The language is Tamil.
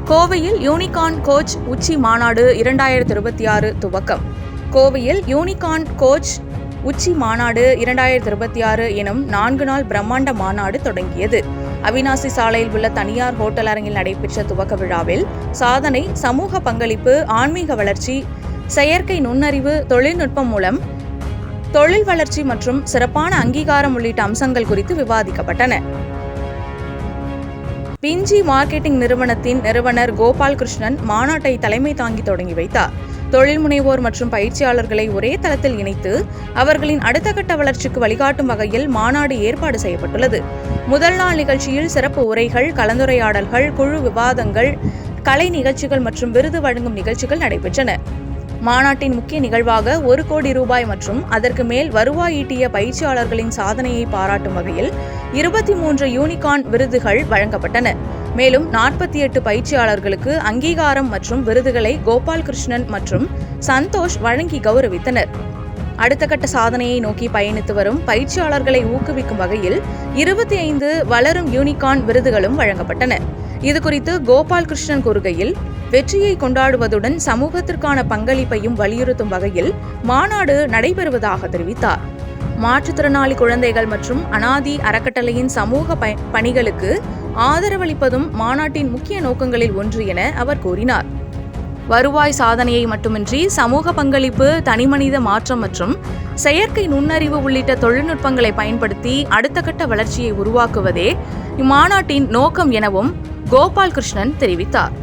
கோவையில் யூனிகார்ன் கோச் உச்சி மாநாடு 2026 துவக்கம். கோவையில் யூனிகார்ன் கோச் உச்சி மாநாடு 2026 எனும் 4 நாள் பிரம்மாண்ட மாநாடு தொடங்கியது. அவிநாசி சாலையில் உள்ள தனியார் ஹோட்டல் அரங்கில் நடைபெற்ற துவக்க விழாவில் சாதனை, சமூக பங்களிப்பு, ஆன்மீக வளர்ச்சி, செயற்கை நுண்ணறிவு தொழில்நுட்பம் மூலம் தொழில் வளர்ச்சி மற்றும் சிறப்பான அங்கீகாரம் உள்ளிட்ட அம்சங்கள் குறித்து விவாதிக்கப்பட்டன. பிஞ்சி மார்க்கெட்டிங் நிறுவனத்தின் நிறுவனர் கோபால் கிருஷ்ணன் மாநாட்டை தலைமை தாங்கி தொடங்கி வைத்தார். தொழில் முனைவோர் மற்றும் பயிற்சியாளர்களை ஒரே தளத்தில் இணைத்து அவர்களின் அடுத்த கட்ட வளர்ச்சிக்கு வழிகாட்டும் வகையில் மாநாடு ஏற்பாடு செய்யப்பட்டுள்ளது. முதல் நாள் நிகழ்ச்சியில் சிறப்பு உரைகள், கலந்துரையாடல்கள், குழு விவாதங்கள், கலை நிகழ்ச்சிகள் மற்றும் விருது வழங்கும் நிகழ்ச்சிகள் நடைபெற்றன. மாநாட்டின் முக்கிய நிகழ்வாக 1 கோடி ரூபாய் மற்றும் அதற்கு மேல் வருவாய் ஈட்டிய பயிற்சியாளர்களின் சாதனையை பாராட்டும் வகையில் 23 யூனிகார்ன் விருதுகள் வழங்கப்பட்டன. மேலும் 48 பயிற்சியாளர்களுக்கு அங்கீகாரம் மற்றும் விருதுகளை கோபால் கிருஷ்ணன் மற்றும் சந்தோஷ் வழங்கி கௌரவித்தனர். அடுத்த கட்ட சாதனையை நோக்கி பயணித்து வரும் பயிற்சியாளர்களை ஊக்குவிக்கும் வகையில் 25 வளரும் யூனிகார்ன் விருதுகளும் வழங்கப்பட்டன. இதுகுறித்து கோபால் கிருஷ்ணன் கூறுகையில், வெற்றியை கொண்டாடுவதுடன் சமூகத்திற்கான பங்களிப்பையும் வலியுறுத்தும் வகையில் மாநாடு நடைபெறுவதாக தெரிவித்தார். மாற்றுத்திறனாளி குழந்தைகள் மற்றும் அனாதி அறக்கட்டளையின் சமூக பணிகளுக்கு ஆதரவளிப்பதும் மாநாட்டின் முக்கிய நோக்கங்களில் ஒன்று என அவர் கூறினார். வருவாய் சாதனையை மட்டுமின்றி சமூக பங்களிப்பு, தனிமனித மாற்றம் மற்றும் செயற்கை நுண்ணறிவு உள்ளிட்ட தொழில்நுட்பங்களை பயன்படுத்தி அடுத்த கட்ட வளர்ச்சியை உருவாக்குவதே இம்மாநாட்டின் நோக்கம் எனவும் கோபால் கிருஷ்ணன் தெரிவித்தார்.